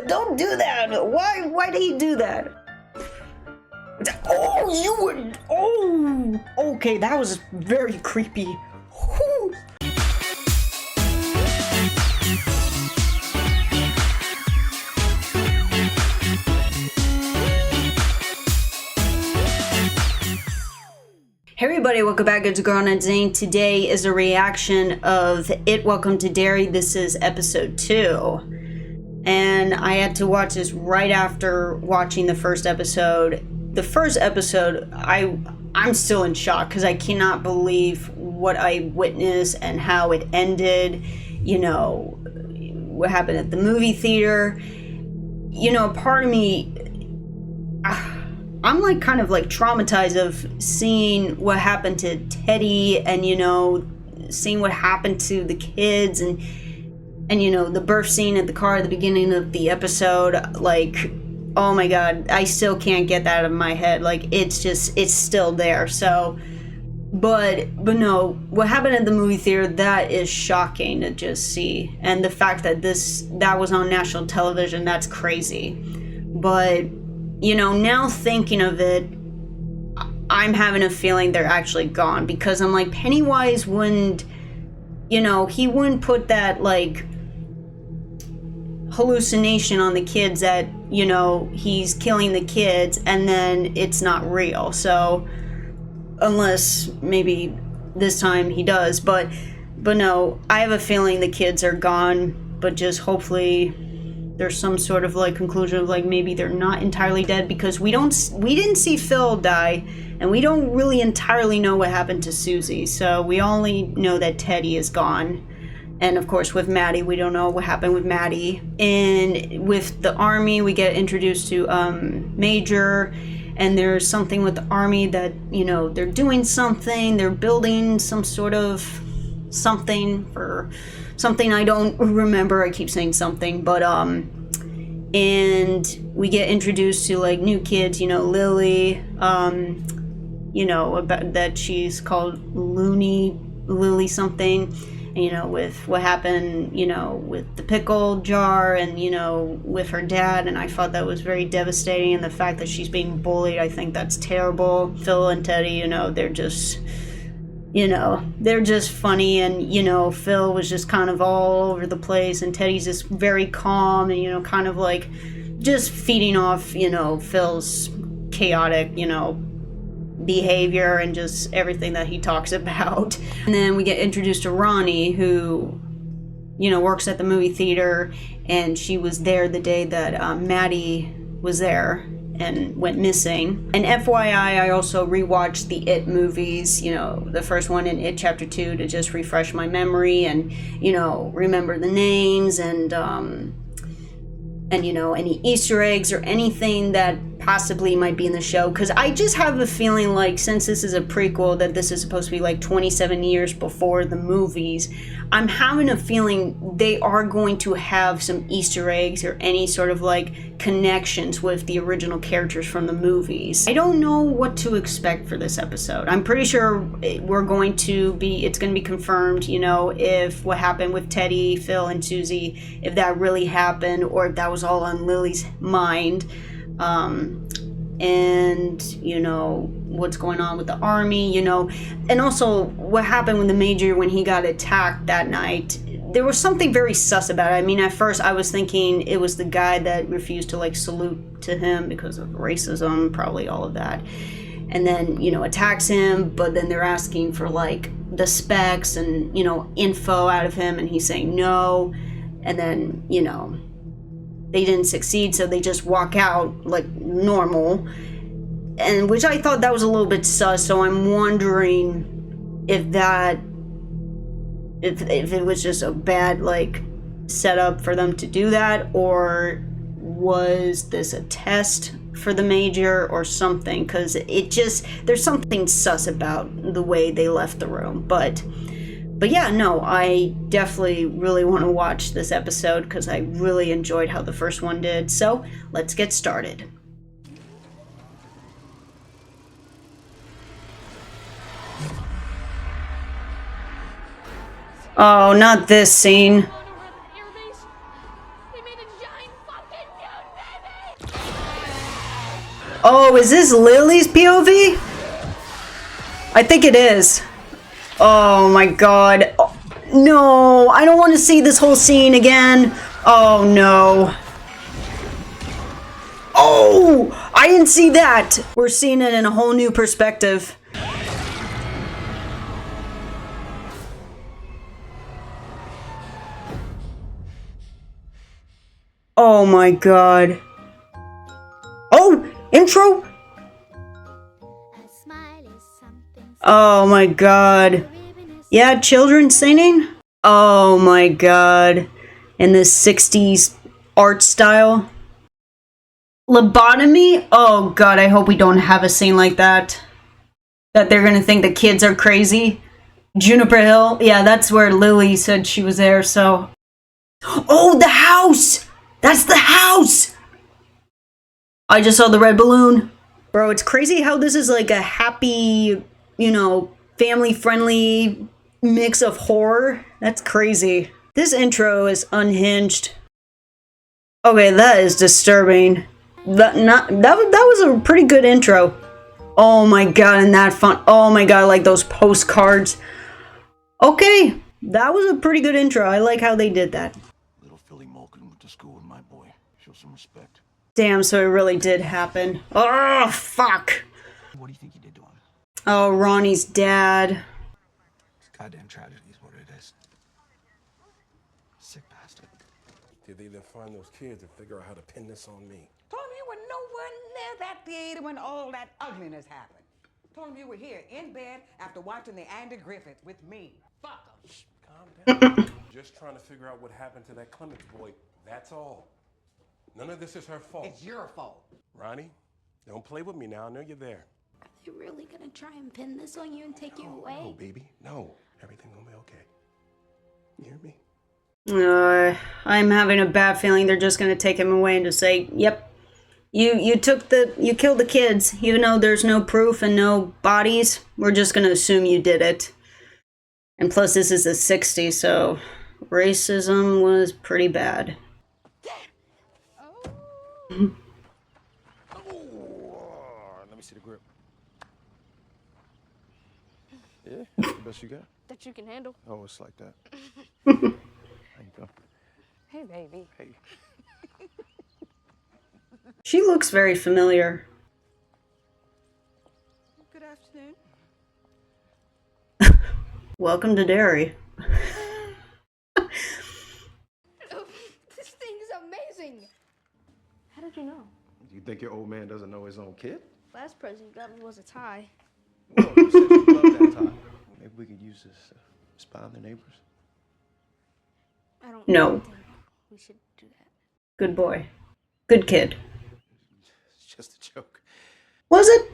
don't do that. Why did he do that? Oh, you were, oh, okay, that was very creepy. Whew. Hey everybody, welcome back. It's Girl Named Zing. Today is a reaction of It Welcome to Derry. This is episode 2. And I had to watch this right after watching the first episode. The first episode, I'm still in shock because I cannot believe what I witnessed and how it ended. You know, what happened at the movie theater. You know, part of me... I'm like kind of like traumatized of seeing what happened to Teddy and, you know, seeing what happened to the kids and you know, the birth scene at the car at the beginning of the episode. Like, oh my God, I still can't get that out of my head. Like, it's still there. So, but no, what happened at the movie theater, that is shocking to just see. And the fact that that was on national television, that's crazy. But, you know, now thinking of it, I'm having a feeling they're actually gone, because I'm like, Pennywise wouldn't, you know, he wouldn't put that, like, hallucination on the kids that, you know, he's killing the kids and then it's not real. So, unless maybe this time he does, but no, I have a feeling the kids are gone, but just hopefully there's some sort of like conclusion of like maybe they're not entirely dead, because we didn't see Phil die, and we don't really entirely know what happened to Susie. So we only know that Teddy is gone, and of course with Maddie, we don't know what happened with Maddie. And with the army, we get introduced to Major, and there's something with the army that, you know, they're doing something, they're building some sort of something for something I don't remember. I keep saying something, but and we get introduced to like new kids, you know, Lily, you know, about that she's called Lily something, and, you know, with what happened, you know, with the pickle jar and, you know, with her dad. And I thought that was very devastating, and the fact that she's being bullied, I think that's terrible. Phil and Teddy, you know, they're just, you know, they're just funny. And, you know, Phil was just kind of all over the place, and Teddy's just very calm and, you know, kind of like just feeding off, you know, Phil's chaotic, you know, behavior and just everything that he talks about. And then we get introduced to Ronnie, who, you know, works at the movie theater, and she was there the day that Maddie was there and went missing. And FYI, I also rewatched the It movies, you know, the first one in It Chapter 2, to just refresh my memory and, you know, remember the names and you know, any Easter eggs or anything that possibly might be in the show. Because I just have a feeling like, since this is a prequel, that this is supposed to be like 27 years before the movies, I'm having a feeling they are going to have some Easter eggs or any sort of like connections with the original characters from the movies. I don't know what to expect for this episode. I'm pretty sure it's going to be confirmed, you know, if what happened with Teddy, Phil, and Susie, if that really happened, or if that was all on Lily's mind. And, you know, what's going on with the army, you know, and also what happened with the Major when he got attacked that night. There was something very sus about it. I mean, at first I was thinking it was the guy that refused to like salute to him because of racism, probably all of that, and then, you know, attacks him, but then they're asking for like the specs and, you know, info out of him, and he's saying no, and then, you know, they didn't succeed, so they just walk out like normal, and which I thought that was a little bit sus. So I'm wondering if it was just a bad like setup for them to do that, or was this a test for the Major or something, because there's something sus about the way they left the room. But yeah, no, I definitely really want to watch this episode because I really enjoyed how the first one did. So let's get started. Oh, not this scene. They made a giant fucking Oh, is this Lily's POV? I think it is. Oh my god. Oh, no, I don't want to see this whole scene again. Oh no. Oh, I didn't see that. We're seeing it in a whole new perspective. Oh my god. Oh, intro. Oh my god. Yeah, children singing? Oh my god. In this 60s art style. Lobotomy? Oh god, I hope we don't have a scene like that. That they're gonna think the kids are crazy. Juniper Hill? Yeah, that's where Lily said she was there, so... Oh, the house! That's the house! I just saw the red balloon. Bro, it's crazy how this is like a happy, you know, family-friendly mix of horror. That's crazy. This intro is unhinged. Okay, that is disturbing. That was a pretty good intro. Oh my god, and that font. Oh my god, like those postcards. Okay, that was a pretty good intro. I like how they did that. Little Philly Malkin went to school with my boy. Show some respect. Damn, so it really did happen. Oh, fuck. What do you think you did to him? Oh, Ronnie's dad. It's goddamn tragedy is what it is. Sick bastard. Did they then find those kids and figure out how to pin this on me? Told him you were nowhere near that theater when all that ugliness happened. Told him you were here in bed after watching the Andy Griffith with me. Fuck him. Calm down. Just trying to figure out what happened to that Clemens boy. That's all. None of this is her fault. It's your fault. Ronnie, don't play with me now. I know you're there. Are they really gonna try and pin this on you and take you away? No, baby. No. Everything will be okay. You hear me? I'm having a bad feeling they're just gonna take him away and just say, yep, you killed the kids, even though there's no proof and no bodies. We're just gonna assume you did it. And plus, this is the 60s, so racism was pretty bad. Oh, let me see the grip. Yeah, that's the best you got. That you can handle. Oh, it's like that. There you go. Hey, baby. Hey. She looks very familiar. Good afternoon. Welcome to Derry. This thing's amazing. How did you know? You think your old man doesn't know his own kid? Last present you got me was a tie. Well, you said you love that time. Maybe we could use this to spy on the neighbors. I don't No. think we should do that. Good boy. Good kid. It's just a joke. Was it?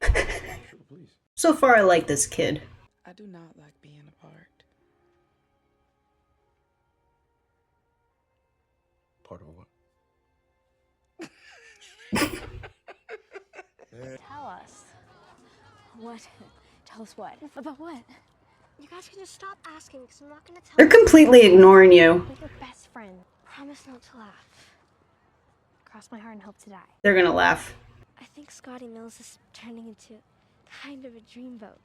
Sure, please. So far, I like this kid. I do not like being apart. Part of what? Tell us. What? Tell us what? About what? You guys can just stop asking, because I'm not going to tell They're you. completely ignoring you. We're your best friend. Promise not to laugh. Cross my heart and hope to die. They're gonna laugh. I think Scotty Mills is turning into kind of a dreamboat.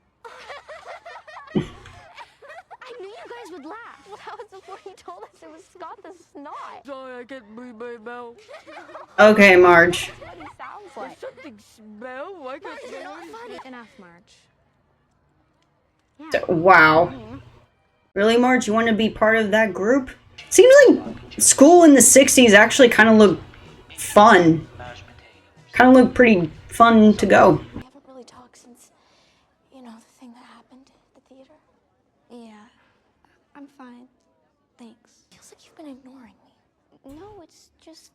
I knew you guys would laugh. Well, that was before you told us it was Scott the Snot. Sorry, I can't breathe my mouth. Okay, Marge. That's what he sounds like. Something smell? Why can't It's not funny. Enough, Marge. Wow. Really, Marge? You want to be part of that group? Seems like school in the 60s actually kind of looked fun. Kind of looked pretty fun to go. We haven't really talked since, you know, the thing that happened at the theater. Yeah, I'm fine. Thanks. Feels like you've been ignoring me. No, it's just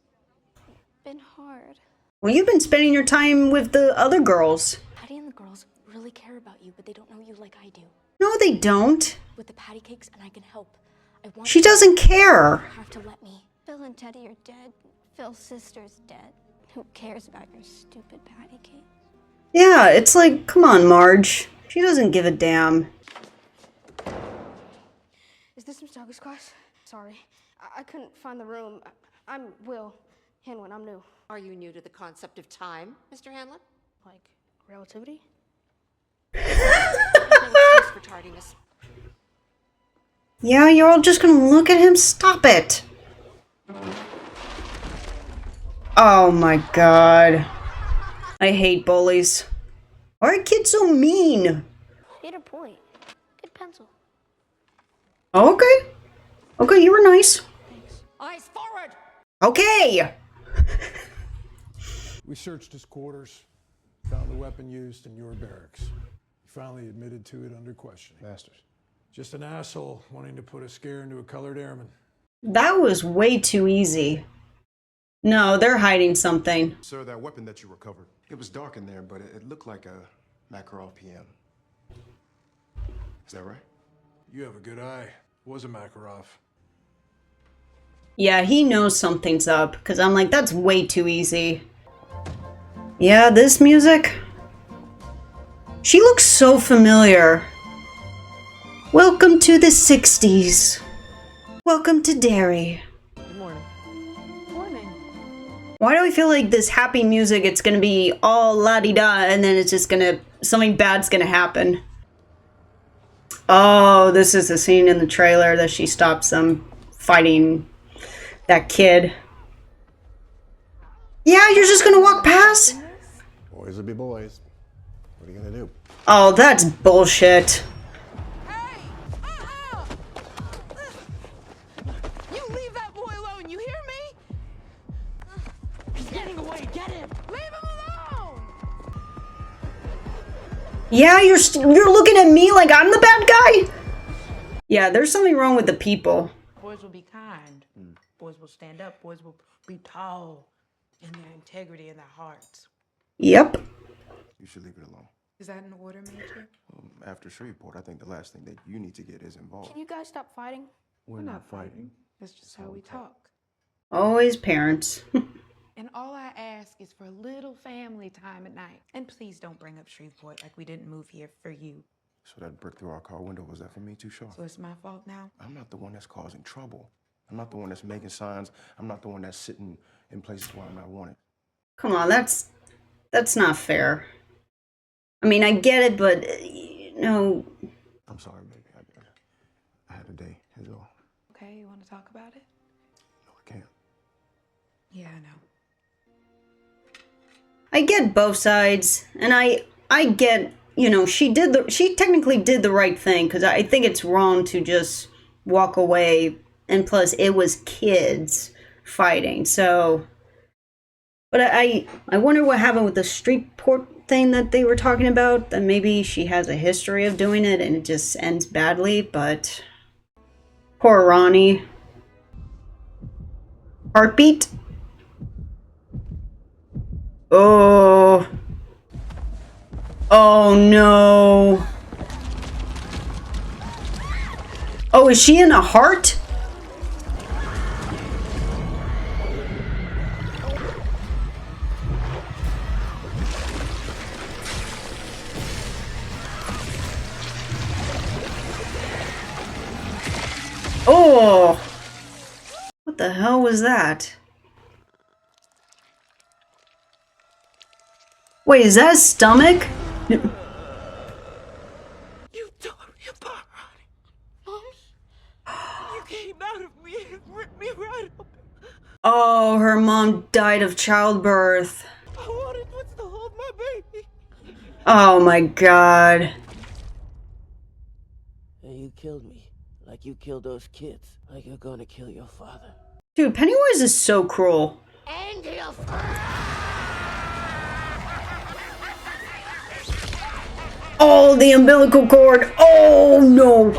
been hard. Well, you've been spending your time with the other girls. Patty and the girls really care about you, but they don't know you like I do. No, they don't. With the patty cakes, and I can help. I want She doesn't care. You have to let me. Phil and Teddy are dead. Phil's sister's dead. Who cares about your stupid patty cake? Yeah, it's like, come on, Marge. She doesn't give a damn. Is this Miss Douglas' class? Sorry, I couldn't find the room. I'm Will. And I'm new. Are you new to the concept of time, Mr. Hanlon? Like, relativity? No excuse for tardiness. Yeah, you're all just gonna look at him? Stop it! Oh my god. I hate bullies. Why are kids so mean? Hit a point. Good pencil. Okay. Okay, you were nice. Eyes forward! Okay! We searched his quarters, found the weapon used in your barracks. He finally admitted to it under questioning. Masters. Just an asshole wanting to put a scare into a colored airman. That was way too easy. No, they're hiding something. Sir, that weapon that you recovered, it was dark in there, but it looked like a Makarov PM. Is that right? You have a good eye. It was a Makarov. Yeah, he knows something's up, because I'm like, that's way too easy. Yeah, this music? She looks so familiar. Welcome to the 60s. Welcome to Derry. Good morning. Morning. Why do I feel like this happy music, it's gonna be all la-di-da, and then it's just gonna, something bad's gonna happen. Oh, this is the scene in the trailer that she stops them fighting that kid. Yeah, you're just gonna walk past? Boys will be boys. What are you gonna do? Oh, that's bullshit. Hey! You leave that boy alone, you hear me? He's getting away, get him! Leave him alone! Yeah, you're looking at me like I'm the bad guy? Yeah, there's something wrong with the people. Boys will be kind. Boys will stand up. Boys will be tall in their integrity and their hearts. You Yep. should leave it alone. Is that an order, Major? After Shreveport, I think the last thing that you need to get is involved. Can you guys stop fighting? We're not fighting. That's just how we talk. Always parents. And all I ask is for a little family time at night. And please don't bring up Shreveport like we didn't move here for you. So that brick through our car window, was that for me too, Shaw? So it's my fault now? I'm not the one that's causing trouble. I'm not the one that's making signs. I'm not the one that's sitting in places where I'm not wanted. Come on, that's not fair. I mean, I get it, but, you know... I'm sorry, baby. I had a day, is all. Okay, you want to talk about it? No, I can't. Yeah, I know. I get both sides, and I get, you know, she technically did the right thing, because I think it's wrong to just walk away, and plus it was kids fighting, so... But I wonder what happened with the Shreveport thing that they were talking about, that maybe she has a history of doing it, and it just ends badly, but... Poor Ronnie. Heartbeat? Oh. Oh no. Oh, is she in a heart? Oh. What the hell was that? Wait, is that his stomach? You tore me apart, Ronnie. Mommy, you came out of me and ripped me right up. Oh, her mom died of childbirth. I wanted what's to hold my baby. Oh my god. And you killed me. Like you killed those kids. Like you're gonna kill your father. Dude, Pennywise is so cruel. And your Oh, the umbilical cord. Oh no.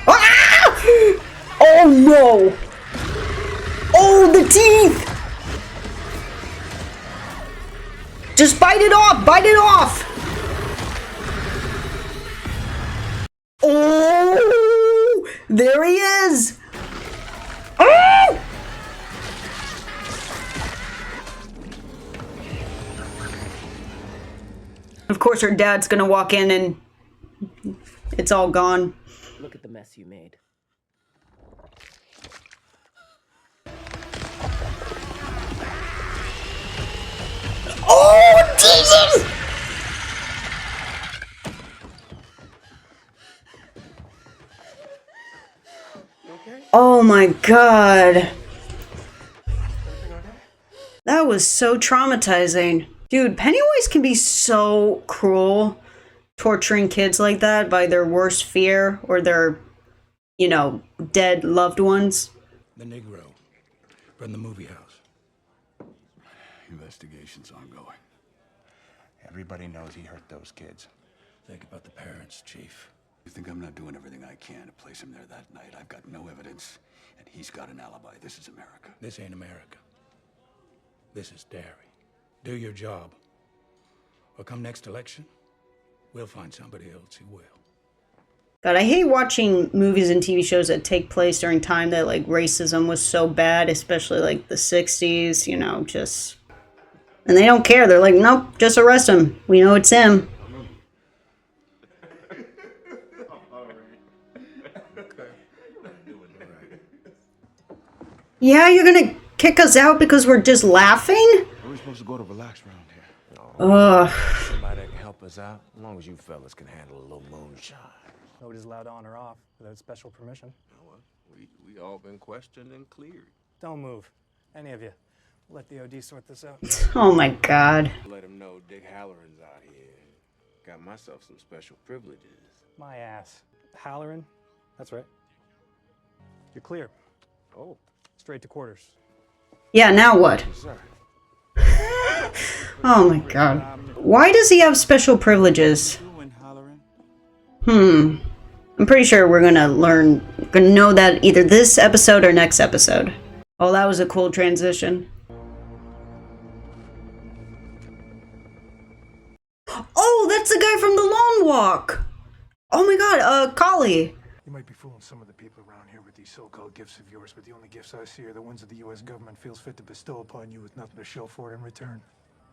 Ah! Oh no. Oh, the teeth. Just bite it off. Bite it off. Oh, there he is. Oh! Of course, her dad's gonna walk in and it's all gone. Look at the mess you made. Oh my god. That was so traumatizing. Dude, Pennywise can be so cruel, torturing kids like that by their worst fear or their, you know, dead loved ones. The Negro from the movie house. Investigation's ongoing. Everybody knows he hurt those kids. Think about the parents, Chief. You think I'm not doing everything I can to place him there that night? I've got no evidence, and he's got an alibi. This is America. This ain't America. This is Derry. Do your job. Or come next election, we'll find somebody else who will. God, I hate watching movies and TV shows that take place during time that, like, racism was so bad, especially, like, the 60s, you know, just... And they don't care. They're like, nope, just arrest him. We know it's him. Yeah, you're gonna kick us out because we're just laughing? We're supposed to go to relax around here. Ugh. Somebody that can help us out, as long as you fellas can handle a little moonshine. Nobody's allowed on or off without special permission. Oh, well, we all been questioned and cleared. Don't move, any of you. Let the OD sort this out. Oh my god. Let him know Dick Halloran's out here. Got myself some special privileges. My ass. Halloran? That's right. You're clear. Oh. Straight to quarters. Yeah, now what? Oh my god. Why does he have special privileges? I'm pretty sure we're gonna know that either this episode or next episode. Oh, that was a cool transition. Oh, that's the guy from the Lawn Walk! Oh my god, Collie. You might be fooling some of the people around here with these so-called gifts of yours, but the only gifts I see are the ones that the U.S. government feels fit to bestow upon you with nothing to show for it in return.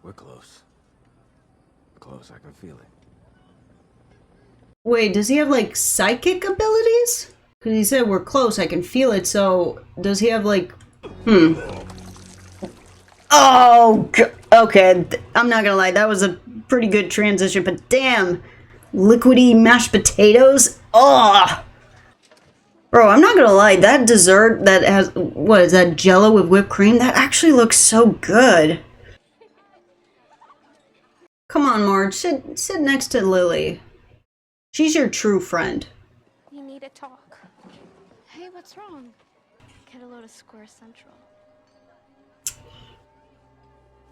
We're close. We're close, I can feel it. Wait, does he have, like, psychic abilities? Because he said we're close, I can feel it, so does he have, like... Oh, okay, I'm not gonna lie, that was a pretty good transition, but damn! Liquidy mashed potatoes? Ugh! Bro, I'm not gonna lie, that dessert that has... What, is that Jell-O with whipped cream? That actually looks so good. Come on, Marge, sit next to Lily. She's your true friend. We need to talk. Hey, what's wrong? Get a load of Square Central.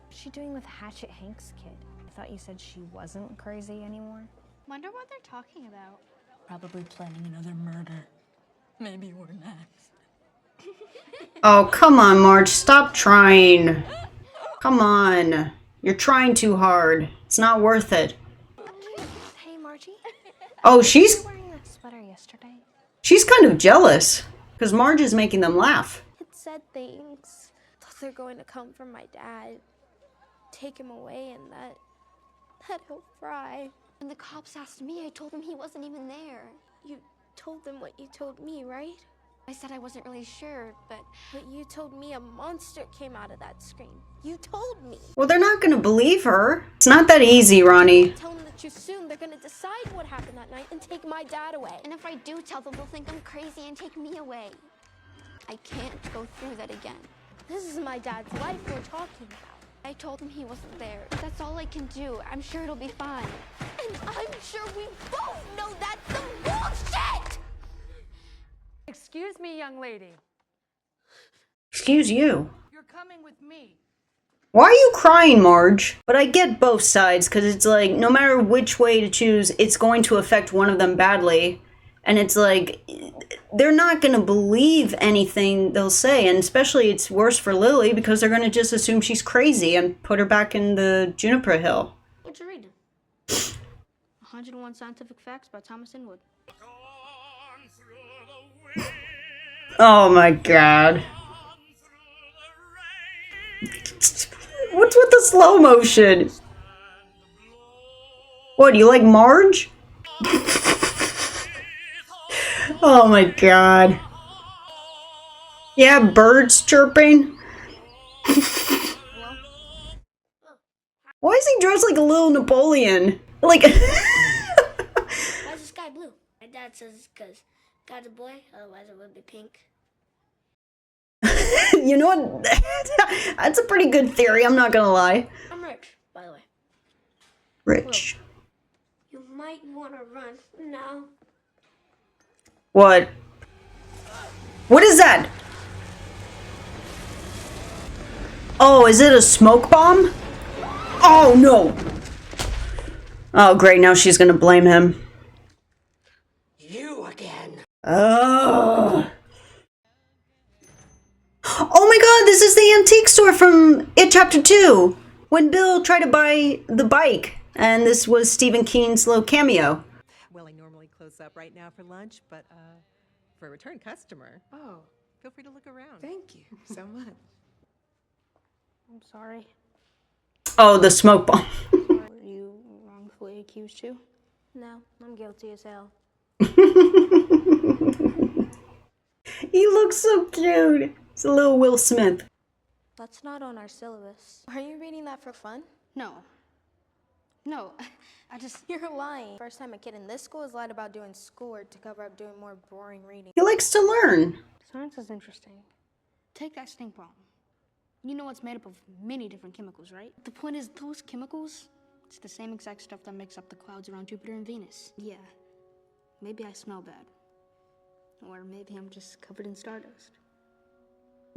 What's she doing with Hatchet Hank's kid? I thought you said she wasn't crazy anymore. Wonder what they're talking about. Probably planning another murder. Maybe we're next. Oh, come on, Marge. Stop trying. Come on. You're trying too hard. It's not worth it. Hey, Margie. Oh, she's Wearing that sweater yesterday. she's kind of jealous. Because Marge is making them laugh. It said things. Thought they're going to come for my dad. Take him away and that he'll fry. When the cops asked me, I told them he wasn't even there. You told them what you told me, right? I said I wasn't really sure, but you told me a monster came out of that screen. You told me. Well, they're not gonna believe her. It's not that easy, Ronnie. Tell them that soon they're gonna decide what happened that night and take my dad away. And if I do tell them, they'll think I'm crazy and take me away. I can't go through that again. This is my dad's life we're talking about. I told him he wasn't there. That's all I can do. I'm sure it'll be fine. And I'm sure we both know that's some bullshit! Excuse me, young lady. Excuse you. You're coming with me. Why are you crying, Marge? But I get both sides, because it's like, no matter which way to choose, it's going to affect one of them badly. And it's like, they're not going to believe anything they'll say. And especially it's worse for Lily, because they're going to just assume she's crazy and put her back in the Juniper Hill. What you reading? 101 Scientific Facts by Thomas Inwood. Oh my god. What's with the slow motion? What, do you like Marge? Oh my god. Yeah, birds chirping. What Why is he dressed like a little Napoleon? Like... Why is the sky blue? My dad says it's because God's a boy, otherwise it would be pink. You know what? That's a pretty good theory, I'm not gonna lie. I'm rich, by the way. Rich. Well, you might want to run now. What? What is that? Oh, is it a smoke bomb? Oh, no. Oh, great. Now she's gonna blame him. You again. Oh. Oh my god, this is the antique store from It Chapter 2. When Bill tried to buy the bike. And this was Stephen King's little cameo. Well, I normally close up right now for lunch, but for a return customer, feel free to look around. Thank you so much. I'm sorry. Oh, the smoke bomb. Were you wrongfully accused too? No, I'm guilty as hell. He looks so cute. It's a little Will Smith. That's not on our syllabus. Are you reading that for fun? No. No, You're lying. First time a kid in this school has lied about doing schoolwork to cover up doing more boring reading. He likes to learn. Science is interesting. Take that stink bomb. You know it's made up of many different chemicals, right? The point is, those chemicals, it's the same exact stuff that makes up the clouds around Jupiter and Venus. Yeah, maybe I smell bad. Or maybe I'm just covered in stardust.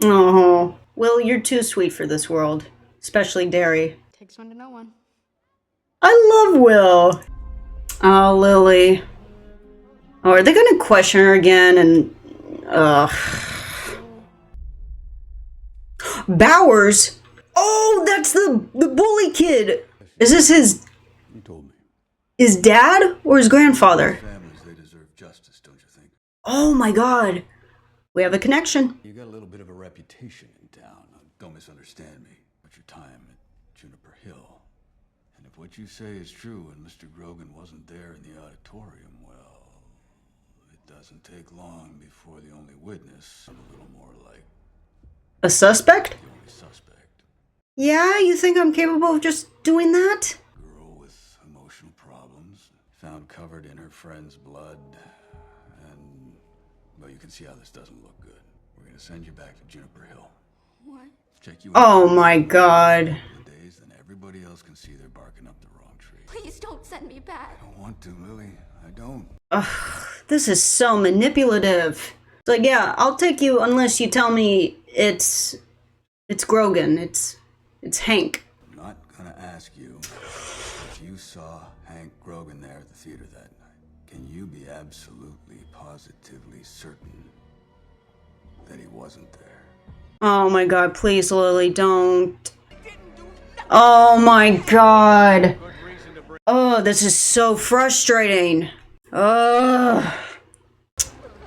Oh, Will, you're too sweet for this world. Especially Derry. Takes one to know one. I love Will. Oh, Lily. Oh, are they gonna question her again? And, Bowers? Oh, that's the bully kid. Is this You told me. his dad or his grandfather? Families, they deserve justice, don't you think? Oh my god. We have a connection. You got a little bit of a reputation in town. Don't misunderstand me. But your time at Juniper Hill. And if what you say is true and Mr. Grogan wasn't there in the auditorium, well, it doesn't take long before the only witness, a little more like A suspect? the only suspect. Yeah, you think I'm capable of just doing that? Girl with emotional problems, found covered in her friend's blood, and, well, you can see how this doesn't look good. We're gonna send you back to Juniper Hill. What? Check you Oh my god. the days, then everybody else can see they're barking up the wrong tree. Please don't send me back. I don't want to, Lily. I don't. Ugh, this is so manipulative. It's like, yeah, I'll take you unless you tell me it's Grogan. It's Hank. I'm not gonna ask you if you saw Hank Grogan there at the theater that night. Can you be absolutely, positively certain that he wasn't there? Oh my god, please, Lily, don't. Oh my god. Oh, this is so frustrating. Ugh.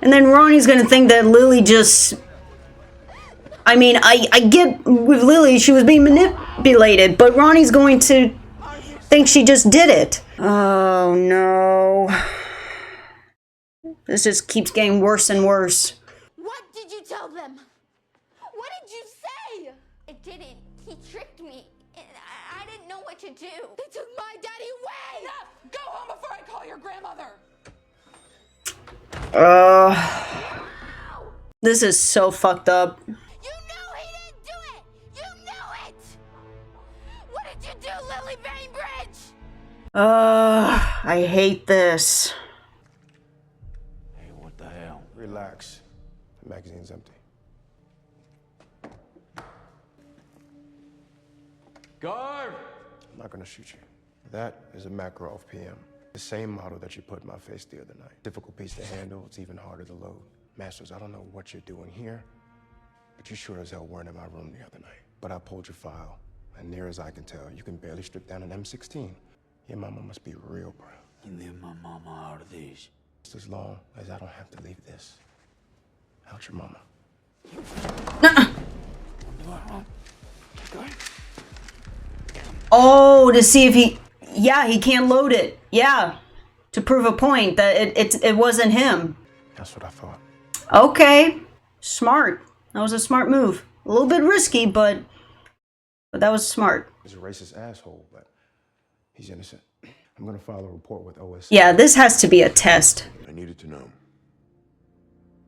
And then Ronnie's gonna think that Lily just... I mean, I get with Lily, she was being manipulated, but Ronnie's going to think she just did it. Oh no. This just keeps getting worse and worse. What did you tell them? What did you say? It didn't. He tricked me. And I didn't know what to do. They took my daddy away! Enough! Go home before I call your grandmother! This is so fucked up. You know he didn't do it! You know it! What did you do, Lily Bainbridge? I hate this. Hey, what the hell? Relax. The magazine's empty. Guard! I'm not gonna shoot you. That is a Makarov PM. The same model that you put in my face the other night. Difficult piece to handle, it's even harder to load. Masters, I don't know what you're doing here, but you sure as hell weren't in my room the other night. But I pulled your file, and near as I can tell, you can barely strip down an M16. Your mama must be real proud. You leave my mama out of these. Just as long as I don't have to leave this out your mama. Oh, to see if he... Yeah, he can't load it. Yeah. To prove a point that it wasn't him. That's what I thought. Okay. Smart. That was a smart move. A little bit risky, but that was smart. He's a racist asshole, but He's innocent. I'm gonna file a report with OS. Yeah, this has to be a test. I needed to know.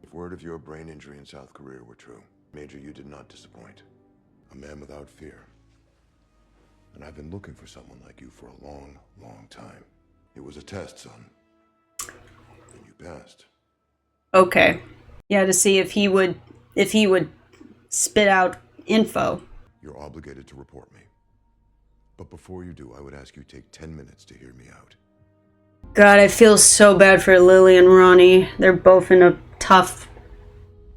If word of your brain injury in South Korea were true, Major, you did not disappoint. A man without fear. And I've been looking for someone like you for a long, long time. It was a test, son. And you passed. Okay. Yeah, to see if he would spit out info. You're obligated to report me. But before you do, I would ask you take 10 minutes to hear me out. God, I feel so bad for Lily and Ronnie. They're both in a tough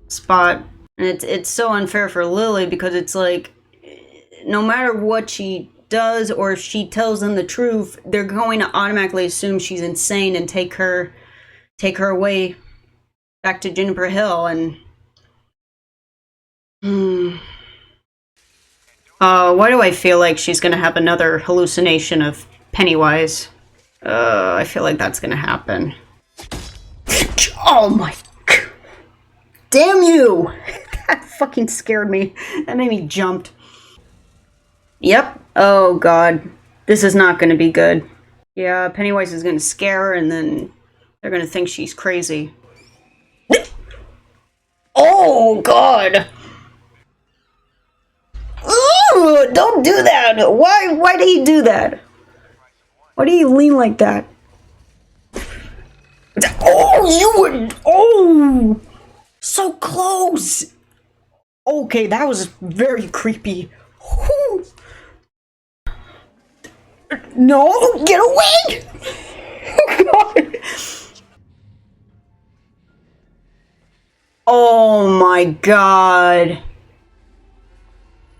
spot. And it's so unfair for Lily because it's like, no matter what she does or if she tells them the truth, they're going to automatically assume she's insane and take her away back to Juniper Hill. And why do I feel like she's gonna have another hallucination of Pennywise? I feel like that's gonna happen. Oh my... Damn you! That fucking scared me. That made me jump. Yep. Oh god. This is not gonna be good. Yeah, Pennywise is gonna scare her and then they're gonna think she's crazy. Oh god! Ooh, don't do that! Why do you do that? Why do you lean like that? Oh, you were... Oh! So close! Okay, that was very creepy. Whew. No, get away! Oh, God. Oh my god.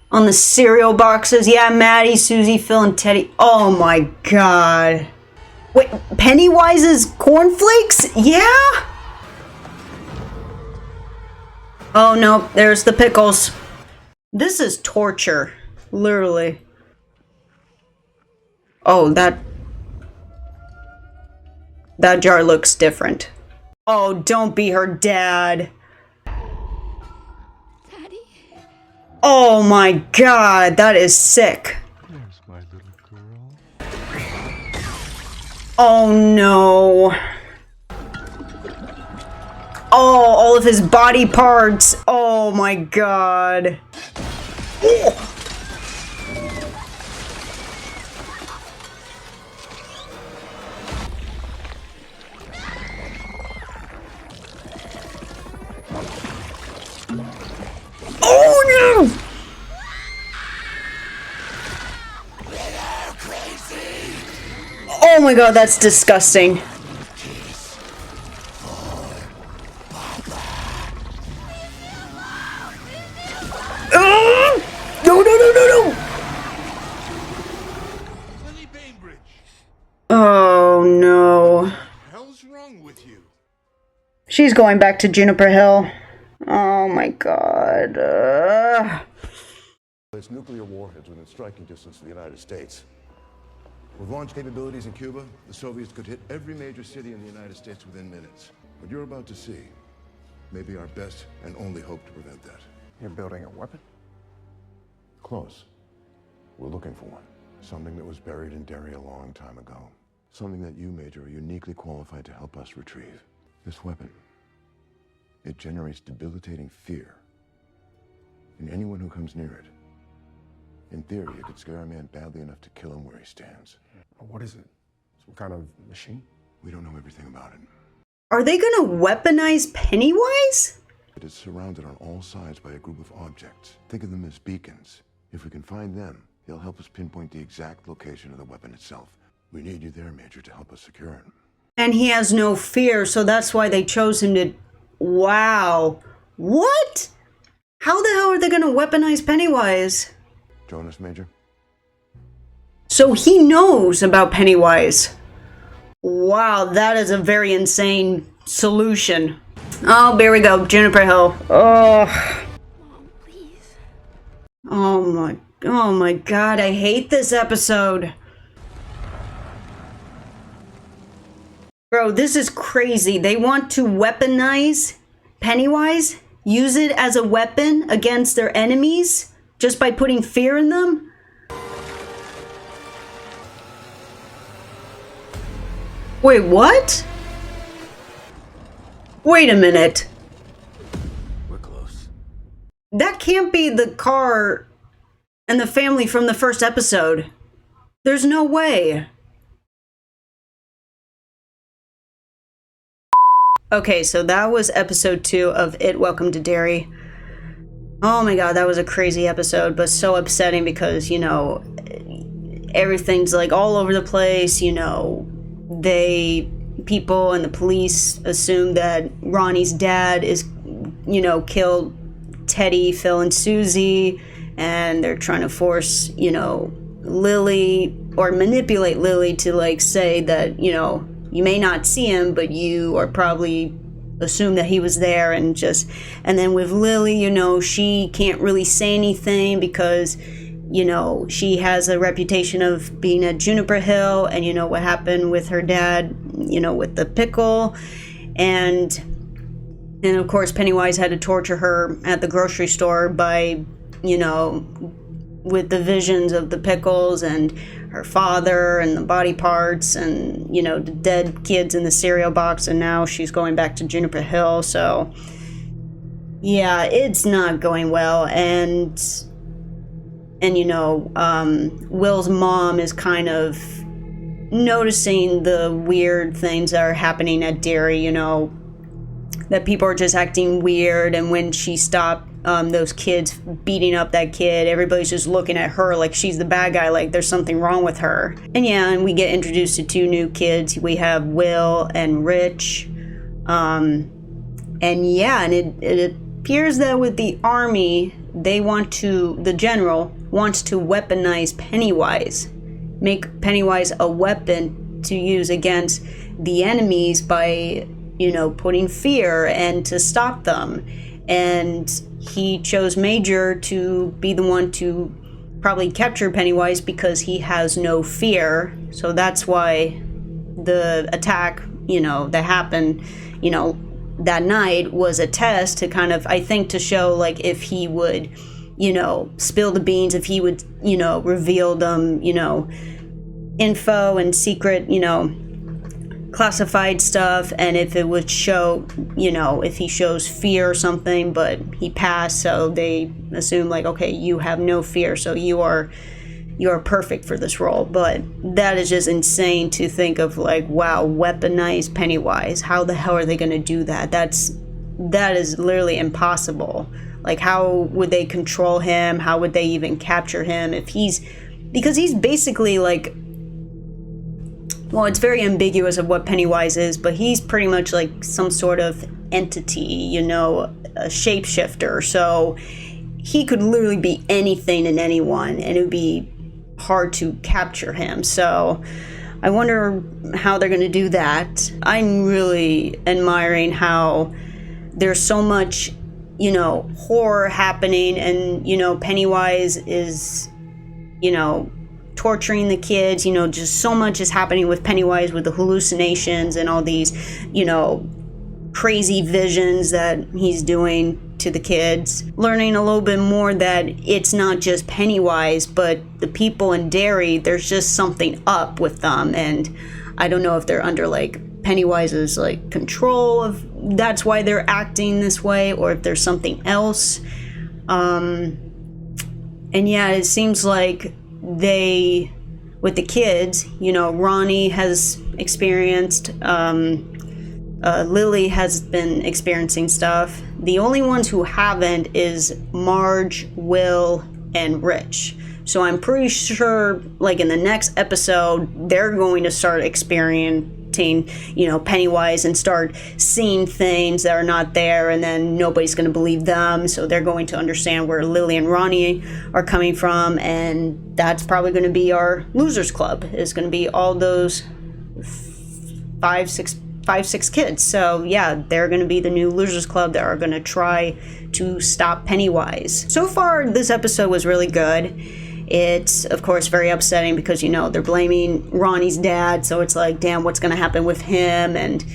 On the cereal boxes, yeah, Maddie, Susie, Phil, and Teddy. Oh my god. Wait, Pennywise's cornflakes? Yeah? Oh no, there's the pickles. This is torture, literally. Oh, that jar looks different. Oh, don't be her dad. Daddy? Oh my god, that is sick. There's my little girl. Oh no. Oh, all of his body parts. Oh my god. Oh. Oh no! Oh my god, that's disgusting. No, no, no, no, no! Oh no. What the hell's wrong with you? She's going back to Juniper Hill. Oh my god. It's nuclear warheads within striking distance of the United States. With launch capabilities in Cuba, the Soviets could hit every major city in the United States within minutes. What you're about to see may be our best and only hope to prevent that. You're building a weapon? Close. We're looking for one. Something that was buried in Derry a long time ago. Something that you, Major, are uniquely qualified to help us retrieve. This weapon. It generates debilitating fear in anyone who comes near it. In theory, it could scare a man badly enough to kill him where he stands. What is it? Some kind of machine? We don't know everything about it. Are they gonna weaponize Pennywise? It is surrounded on all sides by a group of objects. Think of them as beacons. If we can find them, they'll help us pinpoint the exact location of the weapon itself. We need you there, Major, to help us secure it. And he has no fear, so that's why they chose him to... Wow. What? How the hell are they gonna weaponize Pennywise? Join us, Major. So he knows about Pennywise. Wow, that is a very insane solution. Oh, there we go. Juniper Hill. Oh. Mom, please. Oh my god, I hate this episode. Bro, this is crazy. They want to weaponize Pennywise? Use it as a weapon against their enemies? Just by putting fear in them? Wait, what? Wait a minute. We're close. That can't be the car and the family from the first episode. There's no way. Okay, so that was episode 2 of It Welcome to Derry. Oh my god, that was a crazy episode, but so upsetting because, you know, everything's like all over the place, you know. People and the police assume that Ronnie's dad is, you know, killed Teddy, Phil, and Susie, and they're trying to force, you know, Lily, or manipulate Lily to, like, say that, you know, you may not see him, but you are probably assume that he was there, and then with Lily, you know, she can't really say anything because, you know, she has a reputation of being at Juniper Hill, and you know what happened with her dad, you know, with the pickle, and of course Pennywise had to torture her at the grocery store by, you know, with the visions of the pickles and her father and the body parts and, you know, the dead kids in the cereal box, and now she's going back to Juniper Hill. So yeah, it's not going well, and you know, Will's mom is kind of noticing the weird things that are happening at Derry, you know, that people are just acting weird, and when she stopped those kids beating up that kid, everybody's just looking at her like she's the bad guy, like there's something wrong with her. And yeah, and we get introduced to 2 new kids. We have Will and Rich. And yeah, and it appears that with the army, the general wants to weaponize Pennywise, make Pennywise a weapon to use against the enemies by, you know, putting fear and to stop them. And he chose Major to be the one to probably capture Pennywise because he has no fear. So that's why the attack, you know, that happened, you know, that night was a test to kind of, I think, to show like if he would, you know, spill the beans, if he would, you know, reveal them, you know, info and secret, you know, classified stuff, and if it would show, you know, if he shows fear or something, but he passed, so they assume like, okay, you have no fear, so you are perfect for this role. But that is just insane to think of, like, wow, weaponize Pennywise. How the hell are they going to do that? That is literally impossible. Like, how would they control him? How would they even capture him because he's basically like, well, it's very ambiguous of what Pennywise is, but he's pretty much like some sort of entity, you know, a shapeshifter. So he could literally be anything and anyone, and it would be hard to capture him. So I wonder how they're going to do that. I'm really admiring how there's so much, you know, horror happening, and, you know, Pennywise is, you know, torturing the kids, you know, just so much is happening with Pennywise, with the hallucinations and all these, you know, crazy visions that he's doing to the kids. Learning a little bit more that it's not just Pennywise, but the people in Derry, there's just something up with them, and I don't know if they're under like Pennywise's like control of, that's why they're acting this way, or if there's something else. And yeah, it seems like with the kids, you know, Ronnie has experienced, Lily has been experiencing stuff. The only ones who haven't is Marge, Will, and Rich. So I'm pretty sure, like, in the next episode, they're going to start experiencing, you know, Pennywise, and start seeing things that are not there, and then nobody's going to believe them, so they're going to understand where Lily and Ronnie are coming from, and that's probably going to be our Losers Club, is going to be all those five, six kids. So yeah, they're going to be the new Losers Club that are going to try to stop Pennywise. So far, this episode was really good. It's, of course, very upsetting because, you know, they're blaming Ronnie's dad, so it's like, damn, what's going to happen with him? And,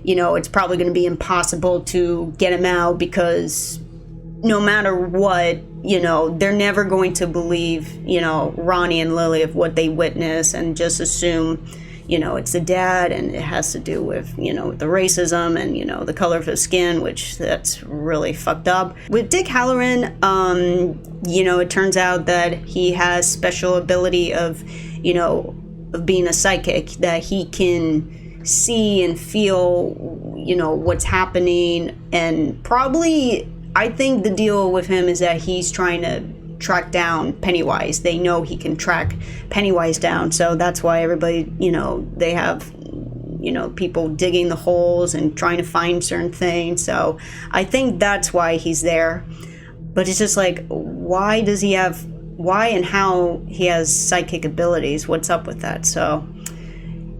you know, it's probably going to be impossible to get him out because no matter what, you know, they're never going to believe, you know, Ronnie and Lily of what they witness, and just assume, you know, it's the dad, and it has to do with, you know, the racism and, you know, the color of his skin, which that's really fucked up. With Dick Hallorann, you know, it turns out that he has special ability of, you know, of being a psychic, that he can see and feel, you know, what's happening. And probably, I think the deal with him is that he's trying to track down Pennywise. They know he can track Pennywise down, so that's why everybody, you know, they have, you know, people digging the holes and trying to find certain things. So I think that's why he's there. But it's just like, why and how he has psychic abilities? What's up with that? So,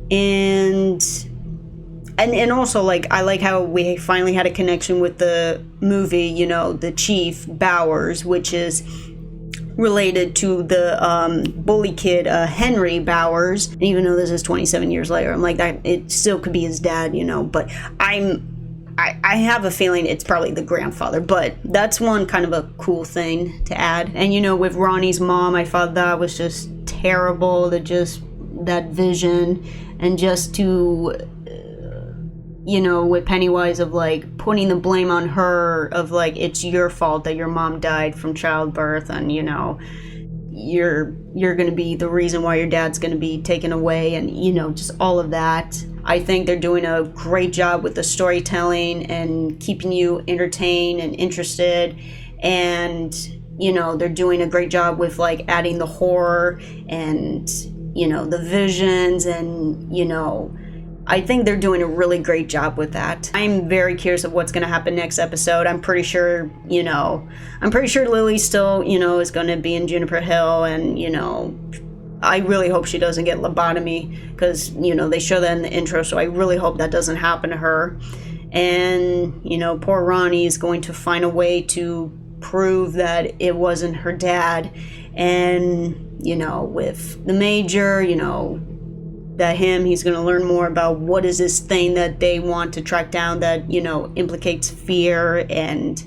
and also, like, I like how we finally had a connection with the movie, you know, the Chief Bowers, which is related to the bully kid, Henry Bowers. And even though this is 27 years later, I'm like, that it still could be his dad, you know, but I have a feeling it's probably the grandfather, but that's one kind of a cool thing to add. And, you know, with Ronnie's mom, I thought that was just terrible, that vision, and just to, you know, with Pennywise of, like, putting the blame on her of, like, it's your fault that your mom died from childbirth, and, you know, you're gonna be the reason why your dad's gonna be taken away, and, you know, just all of that. I think they're doing a great job with the storytelling and keeping you entertained and interested, and, you know, they're doing a great job with, like, adding the horror and, you know, the visions, and, you know, I think they're doing a really great job with that. I'm very curious of what's going to happen next episode. I'm pretty sure, you know, Lily still, you know, is going to be in Juniper Hill, and, you know, I really hope she doesn't get lobotomy, because, you know, they show that in the intro, so I really hope that doesn't happen to her. And, you know, poor Ronnie is going to find a way to prove that it wasn't her dad. And, you know, with the Major, you know, he's going to learn more about what is this thing that they want to track down that, you know, implicates fear. And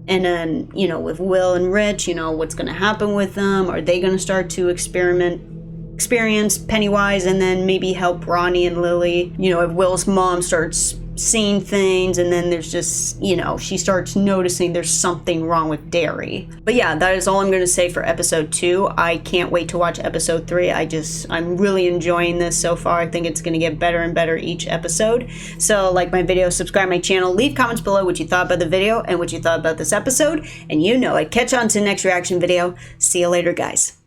then, you know, with Will and Rich, you know, what's going to happen with them? Are they going to start to experience Pennywise and then maybe help Ronnie and Lily? You know, if Will's mom starts seeing things, and then there's just, you know, she starts noticing there's something wrong with Derry. But yeah, that is all I'm going to say for episode 2. I can't wait to watch episode 3. I'm really enjoying this so far. I think it's going to get better and better each episode. So like my video, subscribe my channel, leave comments below what you thought about the video and what you thought about this episode, and you know it. Catch on to the next reaction video. See you later, guys.